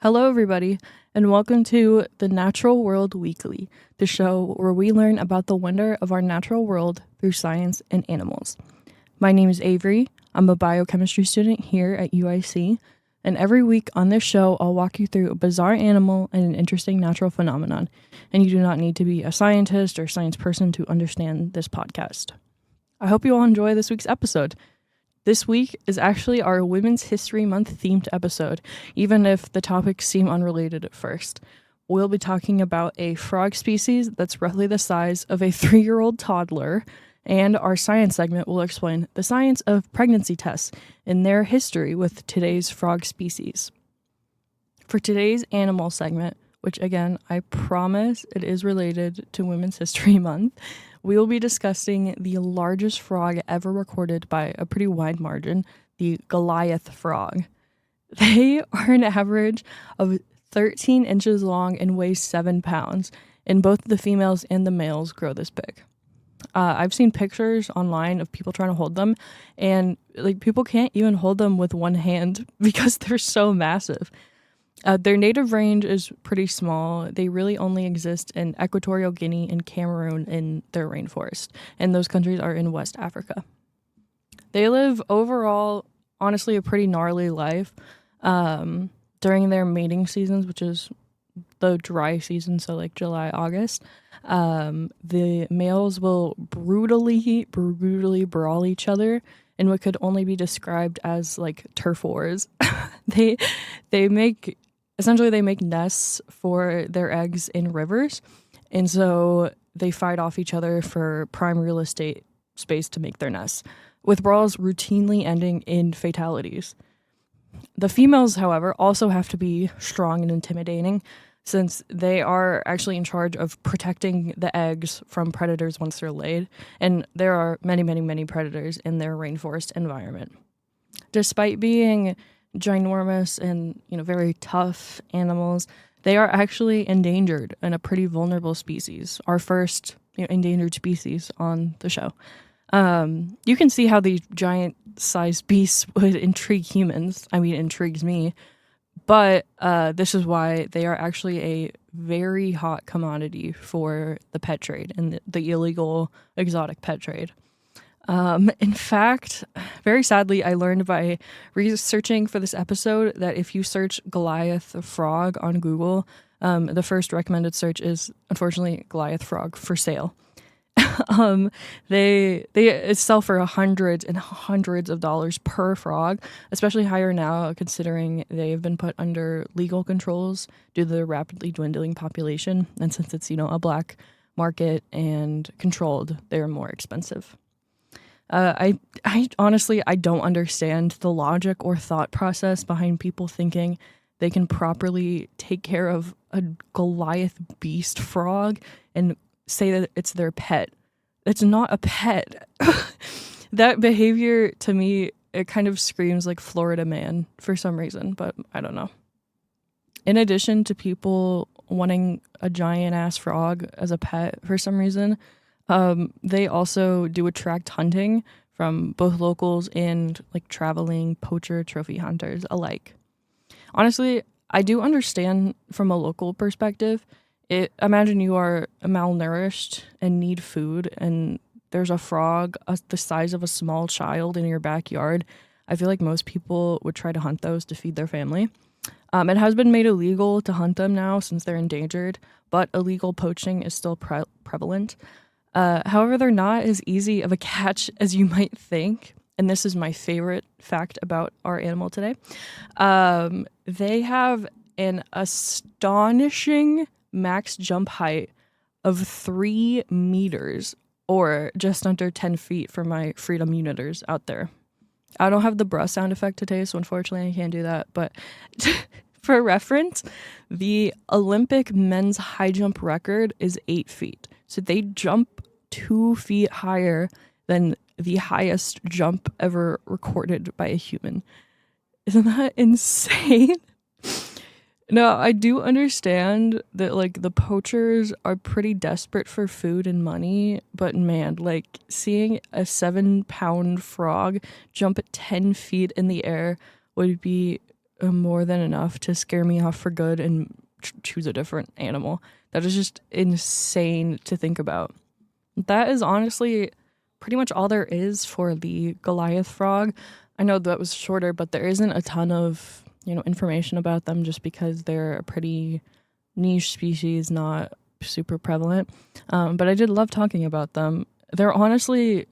Hello, everybody, and welcome to the Natural World Weekly, the show where we learn about the wonder of our natural world through science and animals. My name is Avery. I'm a biochemistry student here at UIC, and every week on this show, I'll walk you through a bizarre animal and an interesting natural phenomenon, and you do not need to be a scientist or science person to understand this podcast. I hope you all enjoy this week's episode. This week is actually our Women's History Month themed episode, even if the topics seem unrelated at first. We'll be talking about a frog species that's roughly the size of a 3-year-old toddler, and our science segment will explain the science of pregnancy tests and their history with today's frog species. For today's animal segment, which again, I promise it is related to Women's History Month, we will be discussing the largest frog ever recorded by a pretty wide margin, the Goliath frog. They are an average of 13 inches long and weigh 7 pounds, and both the females and the males grow this big. I've seen pictures online of people trying to hold them, and people can't even hold them with one hand because they're so massive. Their native range is pretty small. They really only exist in Equatorial Guinea and Cameroon in their rainforest, and those countries are in West Africa. They live overall, honestly, a pretty gnarly life during their mating seasons, which is the dry season, so like July, August. The males will brutally brawl each other in what could only be described as like turf wars. They make nests for their eggs in rivers, and so they fight off each other for prime real estate space to make their nests, with brawls routinely ending in fatalities. The females, however, also have to be strong and intimidating, since they are actually in charge of protecting the eggs from predators once they're laid, and there are many predators in their rainforest environment. Despite being ginormous and very tough animals, they are actually endangered and a pretty vulnerable species, our first endangered species on the show. You can see how these giant sized beasts would intrigue humans. I mean, it intrigues me, but this is why they are actually a very hot commodity for the pet trade and the illegal exotic pet trade. In fact, very sadly, I learned by researching for this episode that if you search Goliath frog on Google, the first recommended search is, unfortunately, Goliath frog for sale. They sell for hundreds and hundreds of dollars per frog, especially higher now considering they've been put under legal controls due to the rapidly dwindling population. And since it's, a black market and controlled, they're more expensive. I honestly don't understand the logic or thought process behind people thinking they can properly take care of a Goliath beast frog and say that it's their pet. It's not a pet. That behavior, to me, it kind of screams like Florida man for some reason, but I don't know. In addition to people wanting a giant ass frog as a pet for some reason, they also do attract hunting from both locals and traveling poacher trophy hunters alike. Honestly, I do understand from a local perspective. Imagine you are malnourished and need food, and there's a frog the size of a small child in your backyard. I feel like most people would try to hunt those to feed their family. It has been made illegal to hunt them now since they're endangered, but illegal poaching is still prevalent. However, they're not as easy of a catch as you might think. And this is my favorite fact about our animal today. They have an astonishing max jump height of 3 meters, or just under 10 feet for my freedom uniters out there. I don't have the bruh sound effect today, so unfortunately I can't do that. But for reference, the Olympic men's high jump record is 8 feet. So they jump 2 feet higher than the highest jump ever recorded by a human. Isn't that insane? No, I do understand that the poachers are pretty desperate for food and money, but man, seeing a 7-pound frog jump at 10 feet in the air would be more than enough to scare me off for good and choose a different animal. That is just insane to think about. That is honestly pretty much all there is for the Goliath frog. I know that was shorter, but there isn't a ton of, information about them just because they're a pretty niche species, not super prevalent. But I did love talking about them. They're honestly,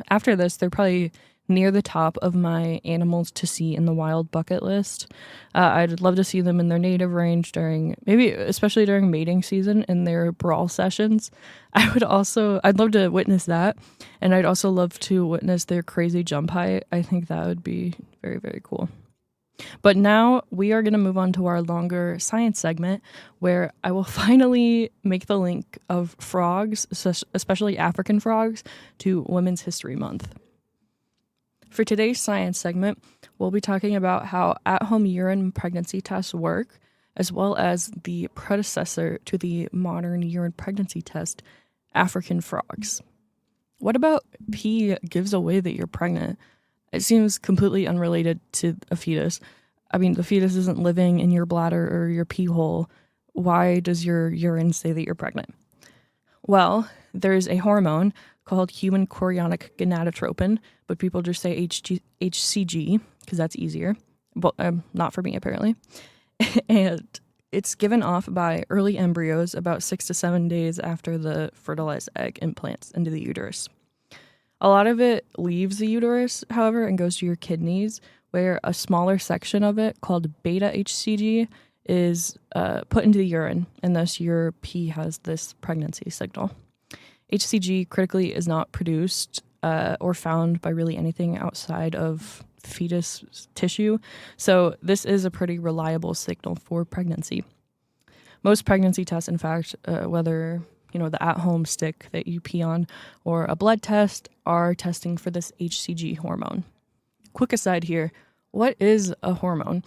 after this, they're probably near the top of my animals to see in the wild bucket list. I'd love to see them in their native range especially during mating season in their brawl sessions. I'd love to witness that. And I'd also love to witness their crazy jump height. I think that would be very, very cool. But now we are going to move on to our longer science segment where I will finally make the link of frogs, especially African frogs, to Women's History Month. For today's science segment, we'll be talking about how at-home urine pregnancy tests work, as well as the predecessor to the modern urine pregnancy test, African frogs. What about pee gives away that you're pregnant? It seems completely unrelated to a fetus. I mean, the fetus isn't living in your bladder or your pee hole. Why does your urine say that you're pregnant? Well, there's a hormone called human chorionic gonadotropin, but people just say HCG because that's easier. But not for me, apparently. And it's given off by early embryos about 6 to 7 days after the fertilized egg implants into the uterus. A lot of it leaves the uterus, however, and goes to your kidneys, where a smaller section of it, called beta HCG, is put into the urine, and thus your pee has this pregnancy signal. HCG critically is not produced or found by really anything outside of fetus tissue, so this is a pretty reliable signal for pregnancy. Most pregnancy tests, in fact, whether the at-home stick that you pee on or a blood test, are testing for this HCG hormone. Quick aside here, what is a hormone?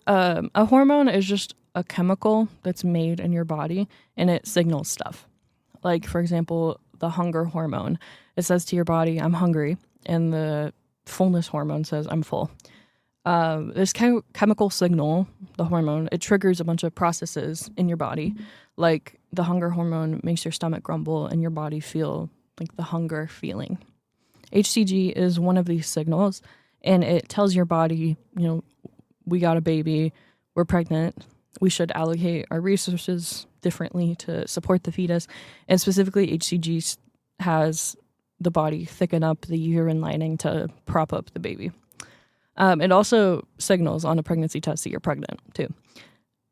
A hormone is just a chemical that's made in your body, and it signals stuff. Like, for example, the hunger hormone. It says to your body, I'm hungry, and the fullness hormone says, I'm full. This chemical signal, the hormone, it triggers a bunch of processes in your body. Like the hunger hormone makes your stomach grumble and your body feel like the hunger feeling. HCG is one of these signals, and it tells your body, we got a baby, we're pregnant, we should allocate our resources differently to support the fetus. And specifically, HCG has the body thicken up the uterine lining to prop up the baby. It also signals on a pregnancy test that you're pregnant, too.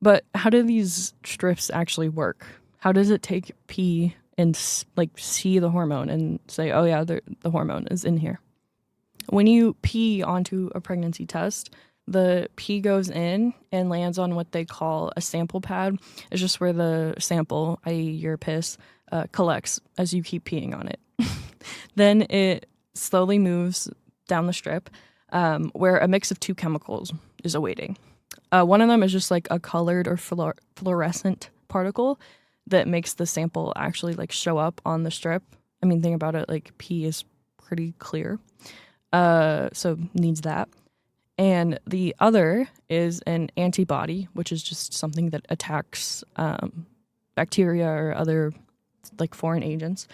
But how do these strips actually work? How does it take pee and see the hormone and say, oh yeah, the hormone is in here? When you pee onto a pregnancy test, the pee goes in and lands on what they call a sample pad. It's just where the sample, i.e. your piss, collects as you keep peeing on it. Then it slowly moves down the strip where a mix of two chemicals is awaiting. One of them is just like a colored or fluorescent particle that makes the sample actually show up on the strip. I mean, think about it, pee is pretty clear. So needs that. And the other is an antibody, which is just something that attacks bacteria or other foreign agents.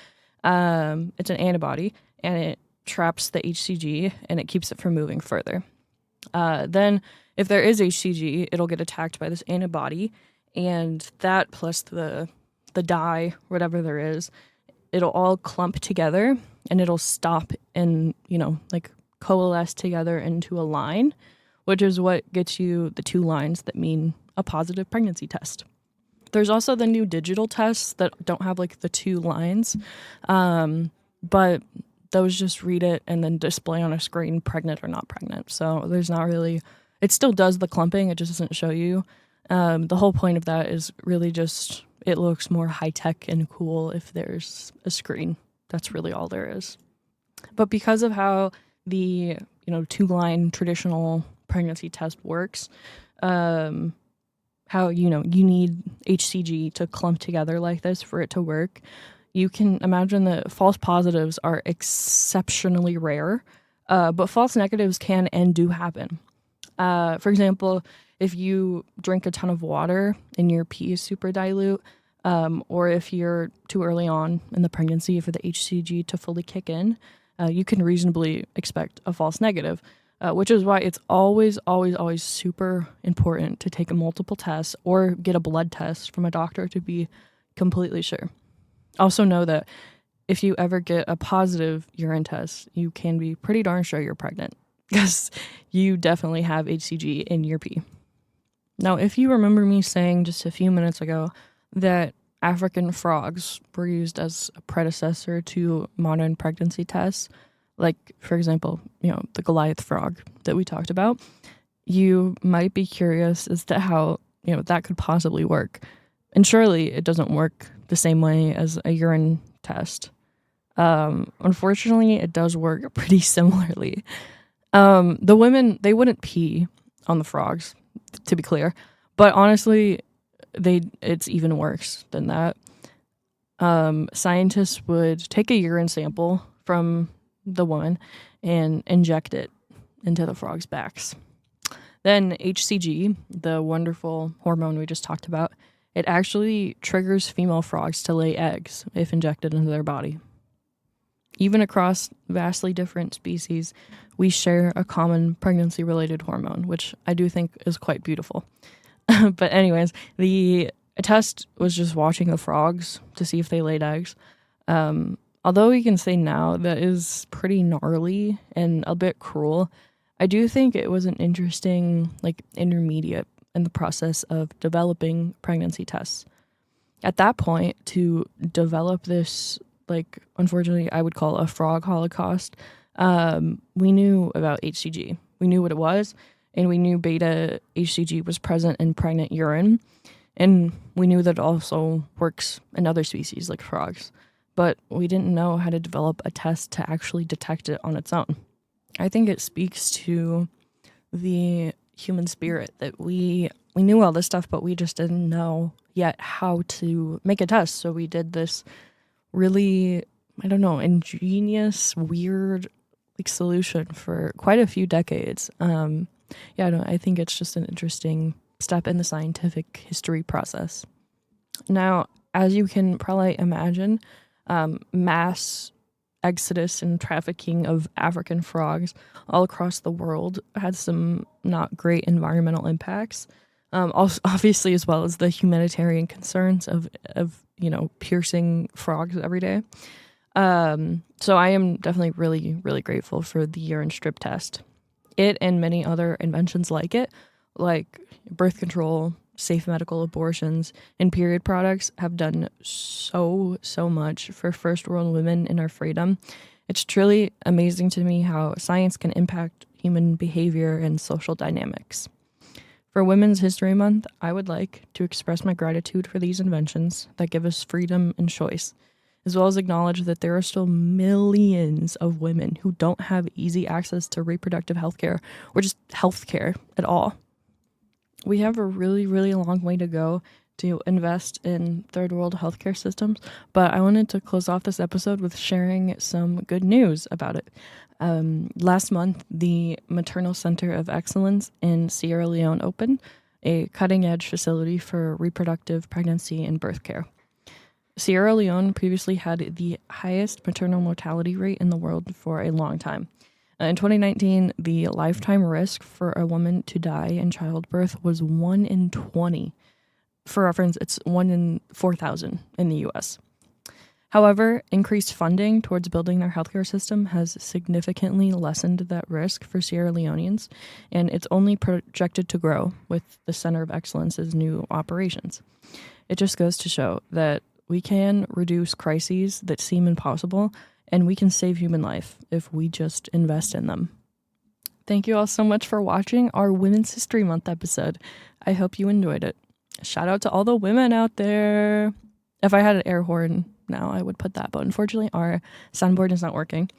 It's an antibody, and it traps the HCG and it keeps it from moving further. Then if there is HCG, it'll get attacked by this antibody, and that plus the dye, whatever there is, it'll all clump together and it'll stop and, coalesce together into a line, which is what gets you the two lines that mean a positive pregnancy test. There's also the new digital tests that don't have the two lines, but those just read it and then display on a screen pregnant or not pregnant. So there's not really, it still does the clumping, it just doesn't show you. The whole point of that is really just, it looks more high-tech and cool if there's a screen. That's really all there is. But because of how the two-line traditional pregnancy test works, how you need HCG to clump together like this for it to work, you can imagine that false positives are exceptionally rare, but false negatives can and do happen. For example, if you drink a ton of water and your pee is super dilute, or if you're too early on in the pregnancy for the HCG to fully kick in, you can reasonably expect a false negative, which is why it's always, always, always super important to take multiple tests or get a blood test from a doctor to be completely sure. Also know that if you ever get a positive urine test, you can be pretty darn sure you're pregnant because you definitely have HCG in your pee. Now, if you remember me saying just a few minutes ago that African frogs were used as a predecessor to modern pregnancy tests, like, for example, the Goliath frog that we talked about, you might be curious as to how, that could possibly work. And surely it doesn't work the same way as a urine test. Unfortunately, it does work pretty similarly. The women, they wouldn't pee on the frogs, to be clear, but honestly, it's even worse than that. Scientists would take a urine sample from the woman and inject it into the frogs' backs. Then HCG, the wonderful hormone we just talked about, it actually triggers female frogs to lay eggs if injected into their body. Even across vastly different species, we share a common pregnancy-related hormone, which I do think is quite beautiful. But anyways, the test was just watching the frogs to see if they laid eggs. Although we can say now that is pretty gnarly and a bit cruel, I do think it was an interesting, intermediate in the process of developing pregnancy tests. At that point, to develop this, unfortunately, I would call a frog holocaust, we knew about HCG. We knew what it was, and we knew beta HCG was present in pregnant urine, and we knew that it also works in other species like frogs, but we didn't know how to develop a test to actually detect it on its own. I think it speaks to the human spirit that we knew all this stuff, but we just didn't know yet how to make a test. So we did this really, ingenious, weird solution for quite a few decades. I think it's just an interesting step in the scientific history process. Now, as you can probably imagine, mass exodus and trafficking of African frogs all across the world had some not great environmental impacts. Also, obviously, as well as the humanitarian concerns of piercing frogs every day. So I am definitely really, really grateful for the urine strip test. It and many other inventions like it, like birth control, safe medical abortions, and period products have done so much for first world women in our freedom. It's truly amazing to me how science can impact human behavior and social dynamics. For Women's History Month, I would like to express my gratitude for these inventions that give us freedom and choice, as well as acknowledge that there are still millions of women who don't have easy access to reproductive health care or just health care at all. We have a really, really long way to go to invest in third world healthcare systems, but I wanted to close off this episode with sharing some good news about it. Last month, the Maternal Center of Excellence in Sierra Leone opened, a cutting-edge facility for reproductive pregnancy and birth care. Sierra Leone previously had the highest maternal mortality rate in the world for a long time. In 2019, the lifetime risk for a woman to die in childbirth was 1 in 20. For reference, it's 1 in 4,000 in the US. However, increased funding towards building their healthcare system has significantly lessened that risk for Sierra Leoneans, and it's only projected to grow with the Center of Excellence's new operations. It just goes to show that we can reduce crises that seem impossible, and we can save human life if we just invest in them. Thank you all so much for watching our Women's History Month episode. I hope you enjoyed it. Shout out to all the women out there. If I had an air horn now, I would put that, but unfortunately our soundboard is not working.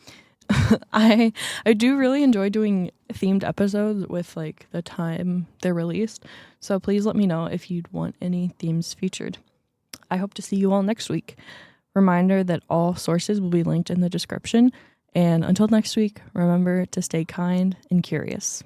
I do really enjoy doing themed episodes with the time they're released, so please let me know if you'd want any themes featured. I hope to see you all next week. Reminder that all sources will be linked in the description, and until next week, remember to stay kind and curious.